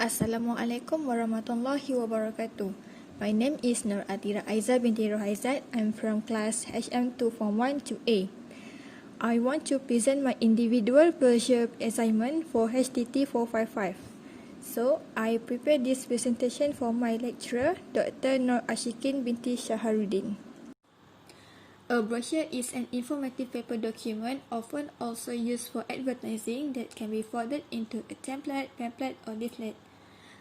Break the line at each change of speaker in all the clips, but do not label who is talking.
Assalamualaikum warahmatullahi wabarakatuh. My name is Nur Atira Aiza binti Rohaizat. I'm from class HM2 to A. I want to present my individual brochure assignment for HTT455. So, I prepared this presentation for my lecturer, Dr. Nur Ashikin binti Shaharuddin. A brochure is an informative paper document often also used for advertising that can be folded into a template, pamphlet, or leaflet.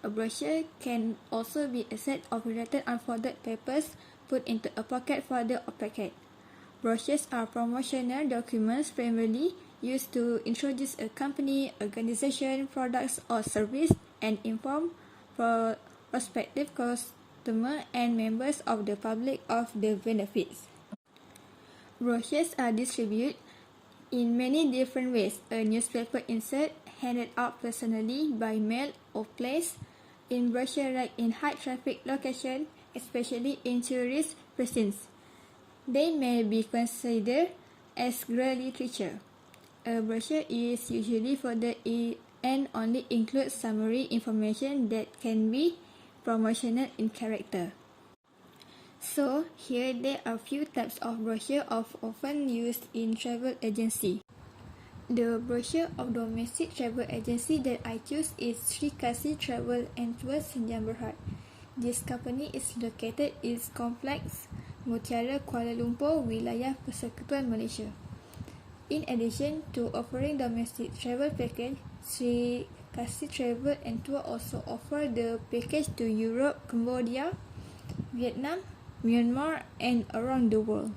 A brochure can also be a set of related unfolded papers put into a pocket folder or packet. Brochures are promotional documents primarily used to introduce a company, organization, products, or service and inform prospective customers and members of the public of the benefits. Brochures are distributed in many different ways. A newspaper insert, handed out personally by mail or placed in brochure rack in high traffic locations, especially in tourist precincts. They may be considered as grey literature. A brochure is usually folded and only includes summary information that can be promotional in character. So, here there are few types of brochure often used in travel agency. The brochure of domestic travel agency that I choose is Sri Kasih Travel and Tours Senjam Berhad. This company is located in Complex Mutiara, Kuala Lumpur, Wilayah Persekutuan Malaysia. In addition to offering domestic travel package, Sri Kasih Travel and Tour also offer the package to Europe, Cambodia, Vietnam, Myanmar, and around the world.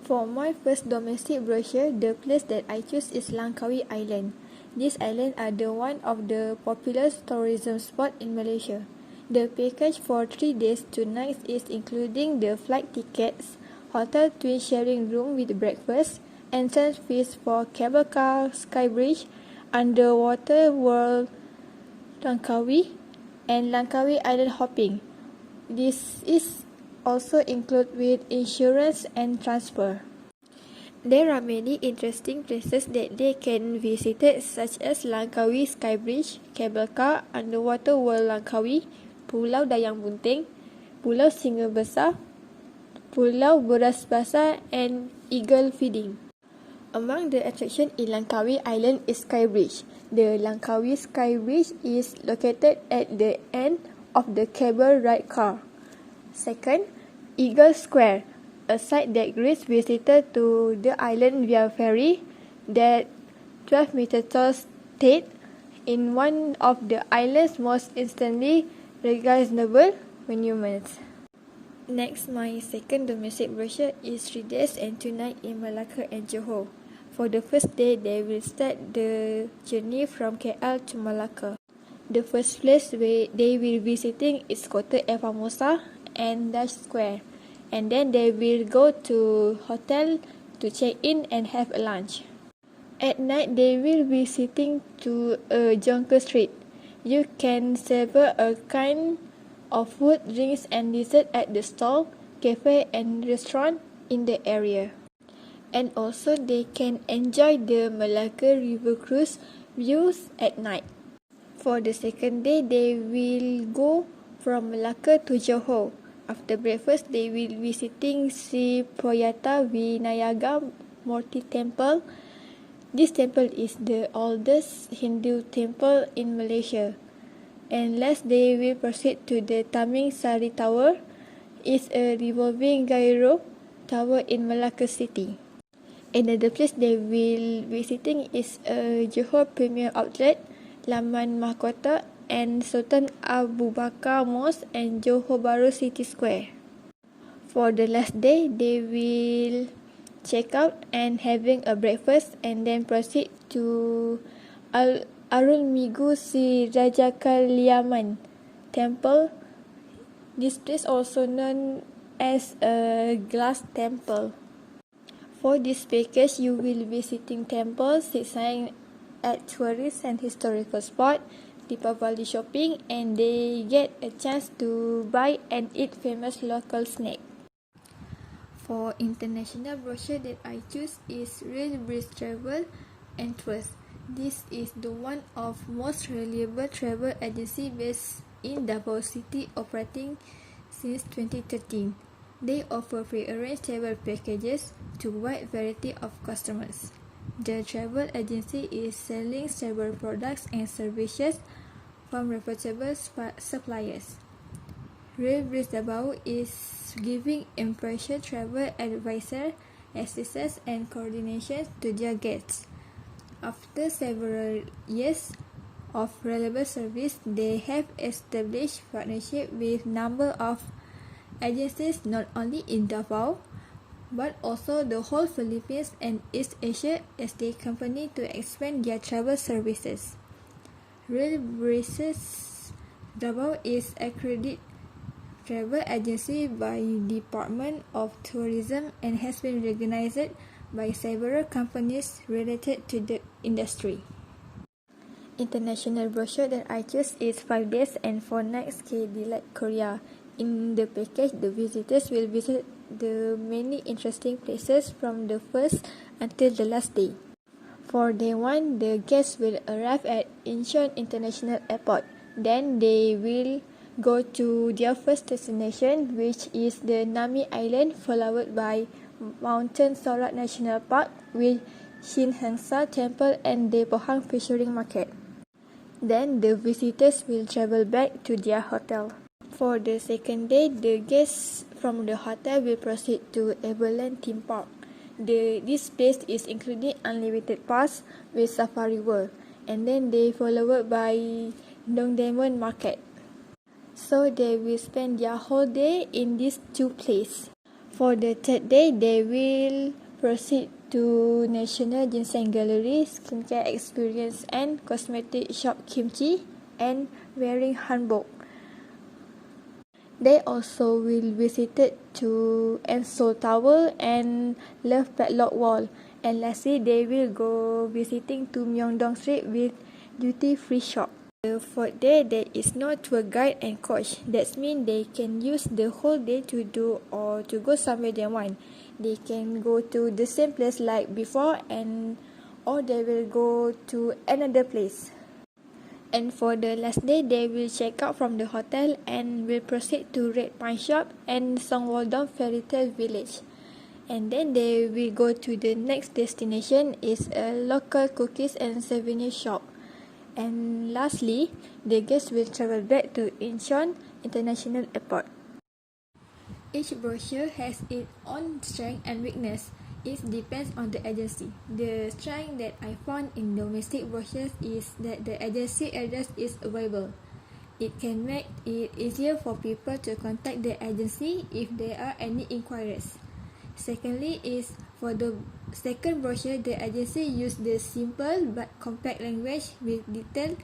For my first domestic brochure, the place that I choose is Langkawi Island. These islands are one of the popular tourism spots in Malaysia. The package for 3 days, 2 nights is including the flight tickets, hotel twin sharing room with breakfast, entrance fees for cable car, sky bridge, underwater world Langkawi, and Langkawi Island hopping. This is also included with insurance and transfer. There are many interesting places that they can visit, such as Langkawi Sky Bridge, cable car, underwater world Langkawi, Pulau Dayang Bunting, Pulau Singa Besar, Pulau Beras Basah, and eagle feeding. Among the attractions in Langkawi Island is Sky Bridge. The Langkawi Sky Bridge is located at the end of the cable ride car. Second, Eagle Square, a site that greets visitors to the island via ferry that 12 meter tall state in one of the island's most instantly recognizable monuments. Next, my second domestic brochure is 3 days and 2 nights in Malacca and Johor. For the first day, they will start the journey from KL to Malacca. The first place where they will be visiting is Kota El Famosa and Dash Square, and then they will go to hotel to check in and have a lunch. At night, they will be sitting to a Jonker Street. You can savor a kind of food, drinks, and dessert at the stall, cafe, and restaurant in the area. And also, they can enjoy the Malacca River Cruise views at night. For the second day, they will go from Malacca to Johor. After breakfast, they will be visiting Sri Proyata Vinayaga Murti Temple. This temple is the oldest Hindu temple in Malaysia. And last, they will proceed to the Taming Sari Tower. It's a revolving gyro tower in Malacca City. Another place they will be visiting is a Johor Premier Outlet, Laman Mahkota, and Sultan Abu Bakar Mosque and Johor Bahru City Square. For the last day, they will check out and having a breakfast and then proceed to Arulmigu Sri Raja Kaliaman Temple. This place also known as a glass temple. For this package, you will be visiting temples, sightseeing at tourist and historical spot, Deepavali shopping, and they get a chance to buy and eat famous local snack. For international brochure that I choose is Rail Bridge Travel and Tours. This is the one of most reliable travel agency based in Davao City, operating since 2013. They offer pre-arranged travel packages to a wide variety of customers. The travel agency is selling several products and services from reputable suppliers. Rail Breeze Davao is giving impartial travel advisor, assistance and coordination to their guests. After several years of reliable service, they have established partnership with number of agencies not only in Davao, but also the whole Philippines and East Asia as they continue to expand their travel services. Rail Breeze Davao is accredited travel agency by Department of Tourism and has been recognized by several companies related to the industry. International brochure that I choose is 5 days and 4 nights K-Delight Korea. In the package, the visitors will visit the many interesting places from the first until the last day. For day 1, the guests will arrive at Incheon International Airport. Then they will go to their first destination, which is the Nami Island, followed by Mountain Sorak National Park with Shinhangsa Temple and the Pohang Fishing Market. Then the visitors will travel back to their hotel. For the second day, the guests from the hotel will proceed to Everland Theme Park. This place is including unlimited pass with Safari World, and then they followed by Dongdaemun Market. So they will spend their whole day in these two places. For the third day, they will proceed to National Ginseng Gallery, Skincare Experience and Cosmetic Shop Kimchi, and Wearing Hanbok. They also will visit to Seoul Tower and Love Padlock Wall. And lastly, they will go visiting to Myeongdong Street with duty-free shop. The fourth day, there is no tour guide and coach. That means they can use the whole day to do or to go somewhere they want. They can go to the same place like before or they will go to another place. And for the last day, they will check out from the hotel and will proceed to Red Pine Shop and Songwaldom Fairy Tale Village. And then they will go to the next destination is a local cookies and souvenir shop. And lastly, the guests will travel back to Incheon International Airport. Each brochure has its own strength and weakness. It depends on the agency. The strength that I found in domestic brochures is that the agency address is available. It can make it easier for people to contact the agency if there are any inquiries. Secondly is for the second brochure, the agency used the simple but compact language with detail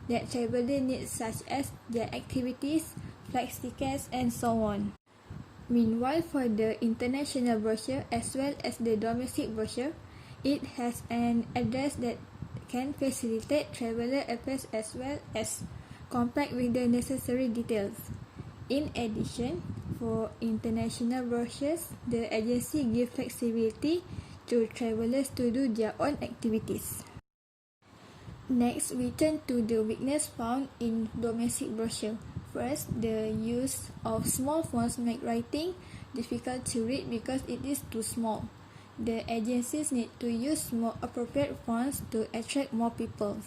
that traveler needs such as their activities, flight tickets and so on. Meanwhile, for the international brochure as well as the domestic brochure, it has an address that can facilitate traveler affairs as well as compact with the necessary details. In addition, for international brochures, the agency gives flexibility to travelers to do their own activities. Next, we turn to the weakness found in domestic brochure. First, the use of small fonts make writing difficult to read because it is too small. The agencies need to use more appropriate fonts to attract more people.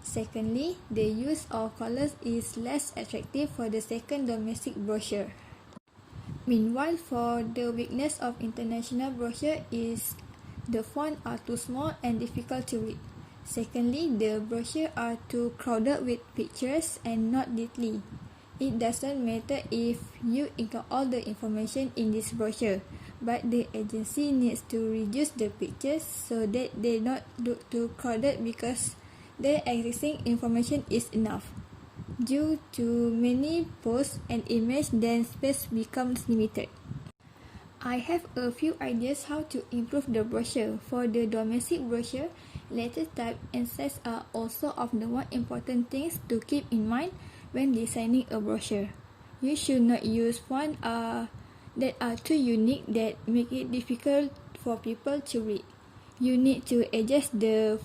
Secondly, the use of colors is less attractive for the second domestic brochure. Meanwhile, for the weakness of international brochure is the fonts are too small and difficult to read. Secondly, the brochure are too crowded with pictures and not neatly. It doesn't matter if you include all the information in this brochure, but the agency needs to reduce the pictures so that they not look too crowded because the existing information is enough. Due to many posts and images, then space becomes limited. I have a few ideas how to improve the brochure. For the domestic brochure, letter type and size are also of the one important things to keep in mind when designing a brochure. You should not use fonts that are too unique that make it difficult for people to read. You need to adjust the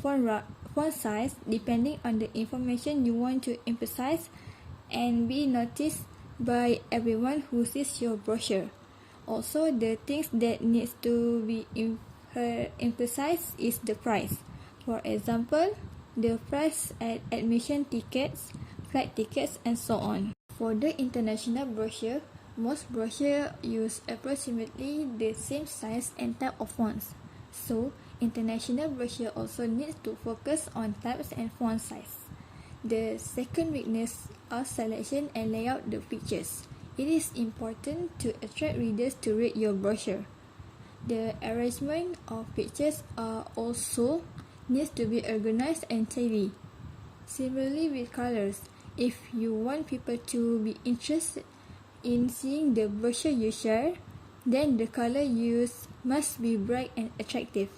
font size depending on the information you want to emphasize and be noticed by everyone who sees your brochure. Also, the things that needs to be emphasized is the price. For example, the price at admission tickets, flight tickets, and so on. For the international brochure, most brochures use approximately the same size and type of fonts. So, international brochure also needs to focus on types and font size. The second weakness are selection and layout the pictures. It is important to attract readers to read your brochure. The arrangement of pictures are also needs to be organized and tidy. Similarly with colors, if you want people to be interested in seeing the brochure you share, then the color used must be bright and attractive.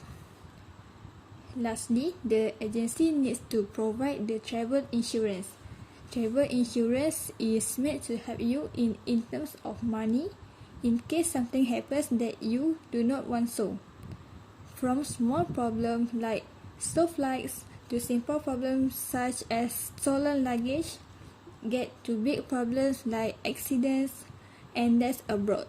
Lastly, the agency needs to provide the travel insurance. Travel insurance is meant to help you in terms of money in case something happens that you do not want so. From small problems like slow flights to simple problems such as stolen luggage, get to big problems like accidents and deaths abroad.